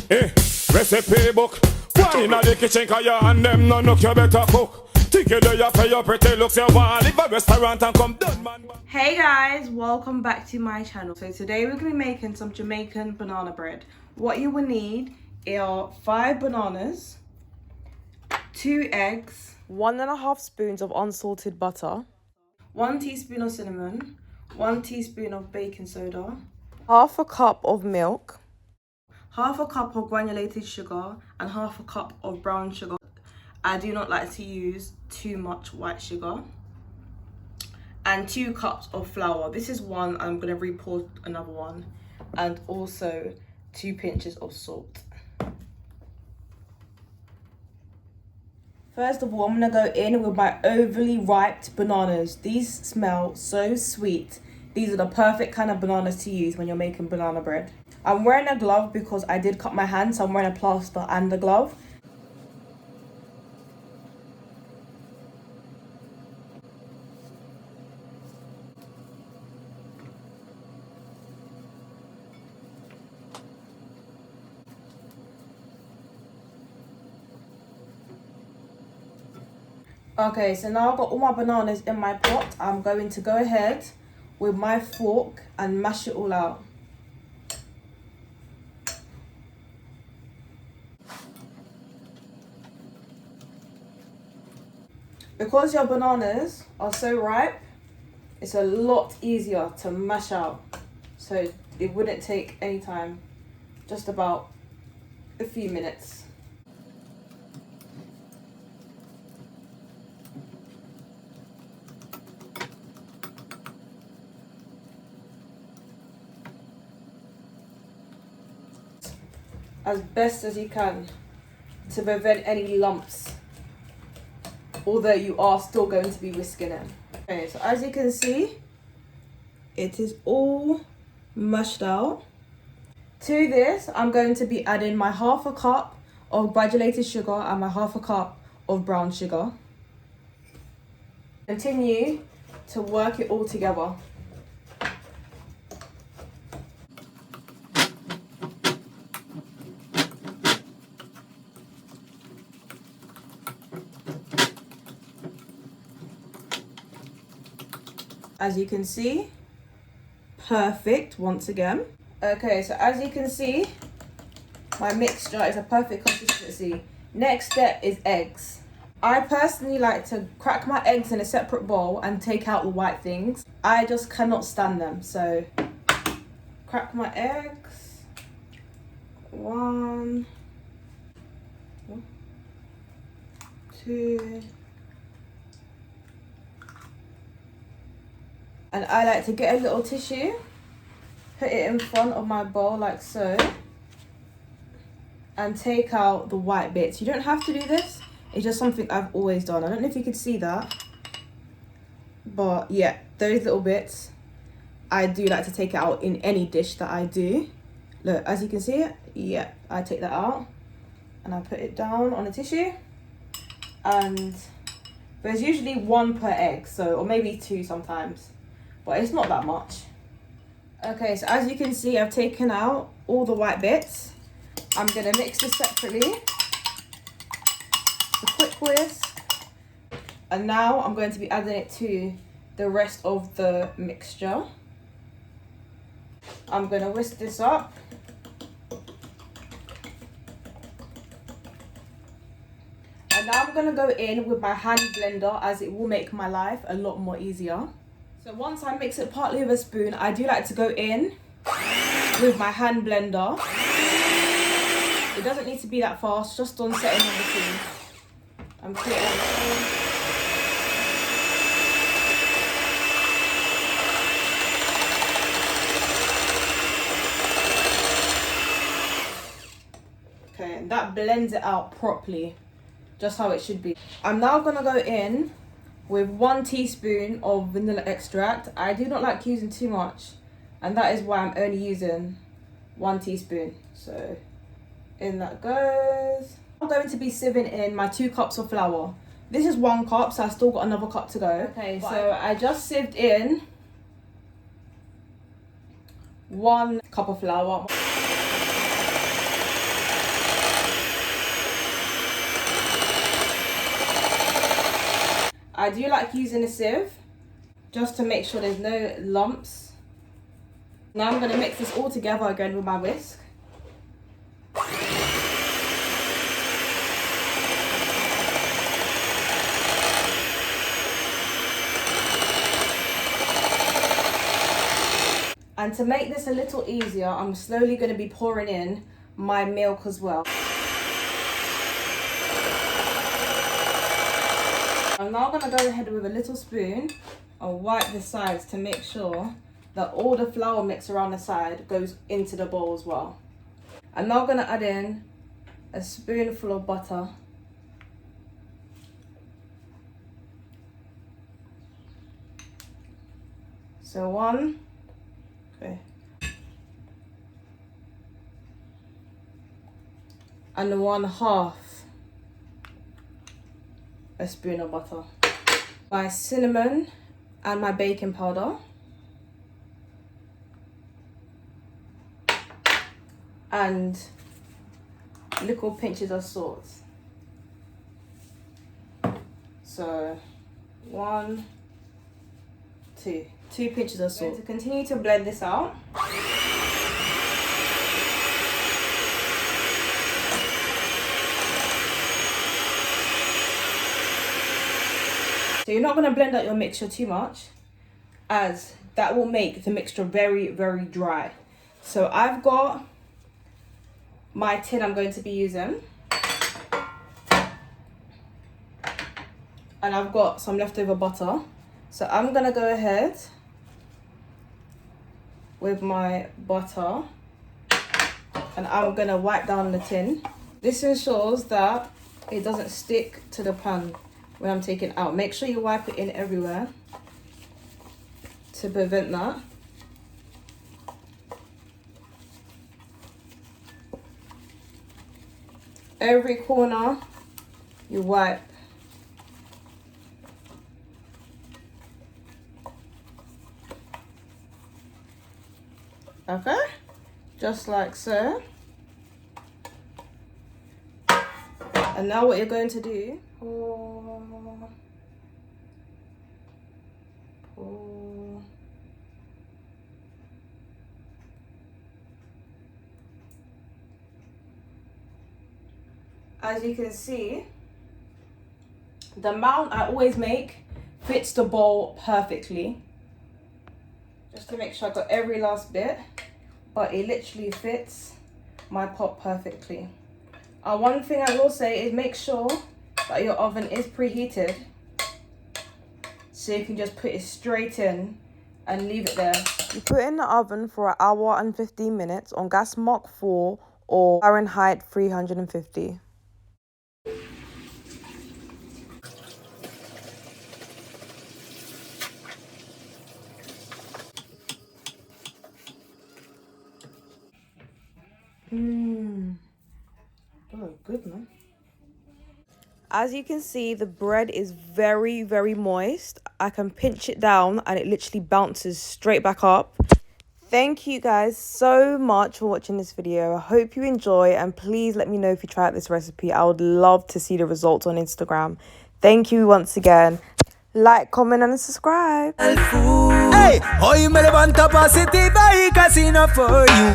Recipe book. One inna the kitchen 'cause you and them no look you better cook. Think you do you for your pretty looks, you want leave a restaurant and come done, man. Hey guys, welcome back to my channel. So today we're gonna be making some Jamaican banana bread. What you will need are 5 bananas, 2 eggs, 1.5 spoons of unsalted butter, 1 teaspoon of cinnamon, 1 teaspoon of baking soda, half a cup of milk, half a cup of granulated sugar, and half a cup of brown sugar. I do not like to use too much white sugar. And 2 cups of flour. This is one, I'm going to re-pour another one. And also 2 pinches of salt. First of all, I'm going to go in with my overly ripe bananas. These smell so sweet. These are the perfect kind of bananas to use when you're making banana bread. I'm wearing a glove because I did cut my hand, so I'm wearing a plaster and a glove. Okay, so now I've got all my bananas in my pot. I'm going to go ahead with my fork and mash it all out. Because your bananas are so ripe, it's a lot easier to mash out. So it wouldn't take any time, just about a few minutes. As best as you can to prevent any lumps, although you are still going to be whisking it. Okay, so as you can see, it is all mashed out. To this, I'm going to be adding my half a cup of granulated sugar and my half a cup of brown sugar. Continue to work it all together. As you can see, perfect once again. Okay, so as you can see, my mixture is a perfect consistency. Next step is eggs. I personally like to crack my eggs in a separate bowl and take out the white things. I just cannot stand them, so crack my eggs. 1, 2. And I like to get a little tissue, put it in front of my bowl like so, and take out the white bits. You don't have to do this, it's just something I've always done. I don't know if you could see that, but yeah, those little bits, I do like to take it out in any dish that I do. Look, as you can see it, yeah, I take that out and I put it down on a tissue, and there's usually 1 per egg, so, or maybe 2 sometimes. But it's not that much. Okay, so as you can see, I've taken out all the white bits. I'm gonna mix this separately. A quick whisk. And now I'm going to be adding it to the rest of the mixture. I'm gonna whisk this up. And now I'm gonna go in with my hand blender, as it will make my life a lot more easier. So once I mix it partly with a spoon, I do like to go in with my hand blender. It doesn't need to be that fast, just on setting number 2. I'm putting it on. Okay, and that blends it out properly, just how it should be. I'm now gonna go in with 1 teaspoon of vanilla extract. I do not like using too much, and that is why I'm only using 1 teaspoon. So in that goes. I'm going to be sieving in my 2 cups of flour. This is 1 cup, so I still got another cup to go. Okay, so I just sieved in 1 cup of flour. I do like using a sieve just to make sure there's no lumps. Now I'm going to mix this all together again with my whisk. And to make this a little easier, I'm slowly going to be pouring in my milk as well. I'm now going to go ahead with a little spoon and wipe the sides to make sure that all the flour mix around the side goes into the bowl as well. I'm now going to add in a spoonful of butter. So 1, okay, and 1/2 a spoon of butter. My cinnamon and my baking powder. And little pinches of salt. So 1, 2 pinches of salt. To continue to blend this out. So you're not going to blend out your mixture too much, as that will make the mixture very, very dry. So I've got my tin I'm going to be using, and I've got some leftover butter. So I'm going to go ahead with my butter and I'm going to wipe down the tin. This ensures that it doesn't stick to the pan when I'm taking it out. Make sure you wipe it in everywhere to prevent that. Every corner you wipe. Okay, just like so. And now what you're going to do, pour. As you can see, the amount I always make fits the bowl perfectly. Just to make sure I got every last bit, but it literally fits my pot perfectly. One thing I will say is make sure that your oven is preheated, so you can just put it straight in and leave it there. You put it in the oven for 1 hour and 15 minutes on gas Mark 4 or Fahrenheit 350. Oh, good, man. As you can see, the bread is very, very moist. I can pinch it down and it literally bounces straight back up. Thank you guys so much for watching this video. I hope you enjoy, and please let me know if you try out this recipe. I would love to see the results on Instagram. Thank you once again. Like, comment and subscribe. Hey, hoy me levanta positiva y casino for you.